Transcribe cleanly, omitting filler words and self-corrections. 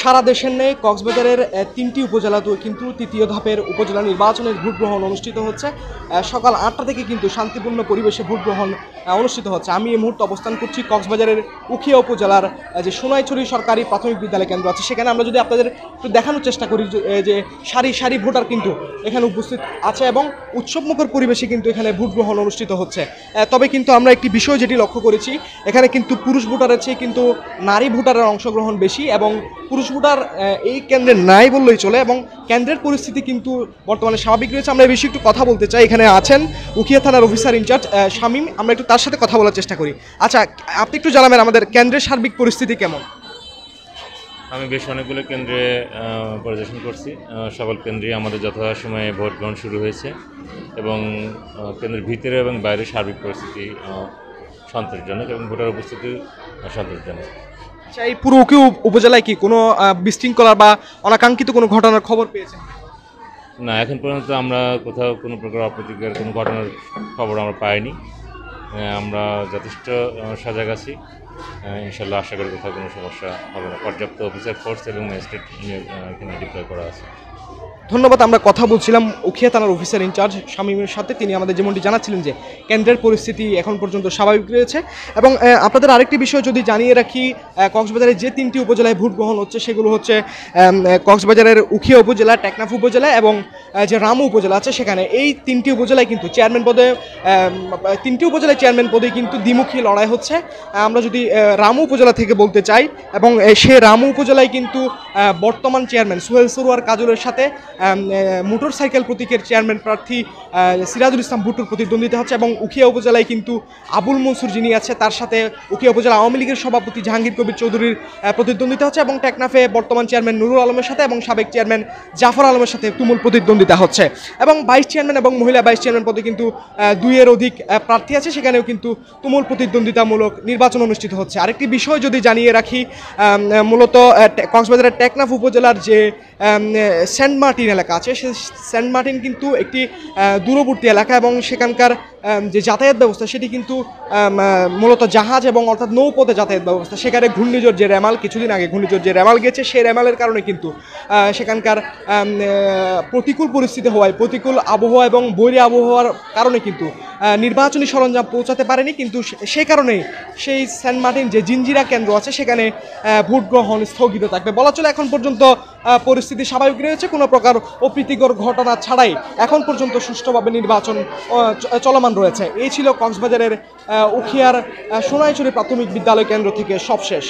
সারা দেশের নেই কক্সবাজারের তিনটি উপজেলাতেও কিন্তু তৃতীয় ধাপের উপজেলা নির্বাচনের ভোট গ্রহণ অনুষ্ঠিত হচ্ছে। সকাল 8টা থেকে কিন্তু শান্তিপূর্ণ পরিবেশে ভোট গ্রহণ অনুষ্ঠিত হচ্ছে। আমি এই মুহূর্তে অবস্থান করছি কক্সবাজারের উখিয়া উপজেলার যে সোনাইছড়ি সরকারি প্রাথমিক বিদ্যালয় কেন্দ্র আছে, সেখানে আমরা যদি আপনাদের একটু দেখানোর চেষ্টা করি যে সারি সারি ভোটার কিন্তু এখানে উপস্থিত আছে এবং উৎসবমুখর পরিবেশে কিন্তু এখানে ভোট গ্রহণ অনুষ্ঠিত হচ্ছে। তবে কিন্তু আমরা একটি বিষয় যেটি লক্ষ্য করেছি, এখানে কিন্তু পুরুষ ভোটারের চেয়ে কিন্তু নারী ভোটারের অংশগ্রহণ বেশি এবং পুরুষ ভোটার এই কেন্দ্রে নাই বললেই চলে এবং কেন্দ্রের পরিস্থিতি কিন্তু বর্তমানে স্বাভাবিক রয়েছে। আমরা এই বিষয়ে একটু কথা বলতে চাই। এখানে আছেন উখিয়া থানার অফিসার ইনচার্জ শামীম, আমরা একটু তার সাথে কথা বলার চেষ্টা করি। আচ্ছা, আপনি একটু জানাবেন আমাদের কেন্দ্রের সার্বিক পরিস্থিতি কেমন? আমি বেশ অনেকগুলো কেন্দ্রে পরিদর্শন করছি। সকল কেন্দ্রে আমাদের যথাসময়ে ভোট গ্রহণ শুরু হয়েছে এবং কেন্দ্রের ভিতরে এবং বাইরে সার্বিক পরিস্থিতি সন্তোষজনক এবং ভোটার উপস্থিতি সন্তোষজনক। আচ্ছা, এই পুরো উখিয়া উপজেলায় কি কোনো বিশৃঙ্খলা বা অনাকাঙ্ক্ষিত কোনো ঘটনার খবর পেয়েছেন? না, এখন পর্যন্ত আমরা কোথাও কোনো প্রকার অপ্রীতিকর কোনো ঘটনার খবর আমরা পাইনি। আমরা যথেষ্ট সজাগ আছি। ইনশাল্লাহ আশা করি কোথাও কোনো সমস্যা হবে না। পর্যাপ্ত অফিসার ফোর্স এবং ম্যাজিস্ট্রেট এখানে ডিপ্লয় করা আছে। ধন্যবাদ। আমরা কথা বলছিলাম উখিয়া থানার অফিসার ইনচার্জ শামীমের সাথে। তিনি আমাদের যেমনটি জানাচ্ছিলেন যে কেন্দ্রের পরিস্থিতি এখন পর্যন্ত স্বাভাবিক রয়েছে এবং আপনাদের আরেকটি বিষয় যদি জানিয়ে রাখি, কক্সবাজারের যে তিনটি উপজেলায় ভোট গ্রহণ হচ্ছে সেগুলো হচ্ছে কক্সবাজারের উখিয়া উপজেলা, টেকনাফ উপজেলা এবং যে রামু উপজেলা আছে সেখানে। এই তিনটি উপজেলায় কিন্তু চেয়ারম্যান পদে তিনটি উপজেলায় চেয়ারম্যান পদে কিন্তু দ্বিমুখী লড়াই হচ্ছে। আমরা যদি রামু উপজেলা থেকে বলতে চাই এবং সে রামু উপজেলায় কিন্তু বর্তমান চেয়ারম্যান সোহেল সরোয়ার কাজলের সাথে মোটরসাইকেল প্রতীকের চেয়ারম্যান প্রার্থী সিরাজুল ইসলাম ভুট্টোর প্রতিদ্বন্দ্বিতা হচ্ছে এবং উখিয়া উপজেলায় কিন্তু আবুল মনসুর যিনি আছে তার সাথে উখিয়া উপজেলা আওয়ামী লীগের সভাপতি জাহাঙ্গীর কবির চৌধুরীর প্রতিদ্বন্দ্বিতা হচ্ছে এবং টেকনাফে বর্তমান চেয়ারম্যান নুরুল আলমের সাথে এবং সাবেক চেয়ারম্যান জাফর আলমের সাথে তুমুল প্রতিদ্বন্দ্বিতা হচ্ছে এবং ভাইস চেয়ারম্যান এবং মহিলা ভাইস চেয়ারম্যান পদে কিন্তু 2-এর অধিক প্রার্থী আছে, সেখানেও কিন্তু তুমুল প্রতিদ্বন্দ্বিতামূলক নির্বাচন অনুষ্ঠিত হচ্ছে। আরেকটি বিষয় যদি জানিয়ে রাখি, মূলত কক্সবাজারের টেকনাফ উপজেলার যে সেন্ট মার্টিন এলাকা আছে, সে সেন্ট মার্টিন কিন্তু একটি দূরবর্তী এলাকা এবং সেখানকার যে যাতায়াত ব্যবস্থা সেটি কিন্তু মূলত জাহাজ এবং অর্থাৎ নৌপথে যাতায়াত ব্যবস্থা। সেখানে ঘূর্ণিঝড় যে রেমাল, কিছুদিন আগে ঘূর্ণিঝড় যে রেমাল গেছে, সেই রেমালের কারণে কিন্তু সেখানকার প্রতিকূল পরিস্থিতি হওয়ায়, প্রতিকূল আবহাওয়া এবং বৈরী আবহাওয়ার কারণে কিন্তু নির্বাচনী সরঞ্জাম পৌঁছাতে পারেনি। কিন্তু সেই কারণেই সেই সেন্ট মার্টিন যে জিঞ্জিরা কেন্দ্র আছে সেখানে ভোট গ্রহণ স্থগিত থাকবে। বলা চলে এখন পর্যন্ত পরিস্থিতি স্বাভাবিক রয়েছে, কোনো প্রকার অপ্রীতিকর ঘটনা ছাড়াই এখন পর্যন্ত সুষ্ঠুভাবে নির্বাচন চলমান রয়েছে। এই ছিল কক্সবাজারের উখিয়ার সোনাইছড়ি প্রাথমিক বিদ্যালয় কেন্দ্র থেকে সবশেষ।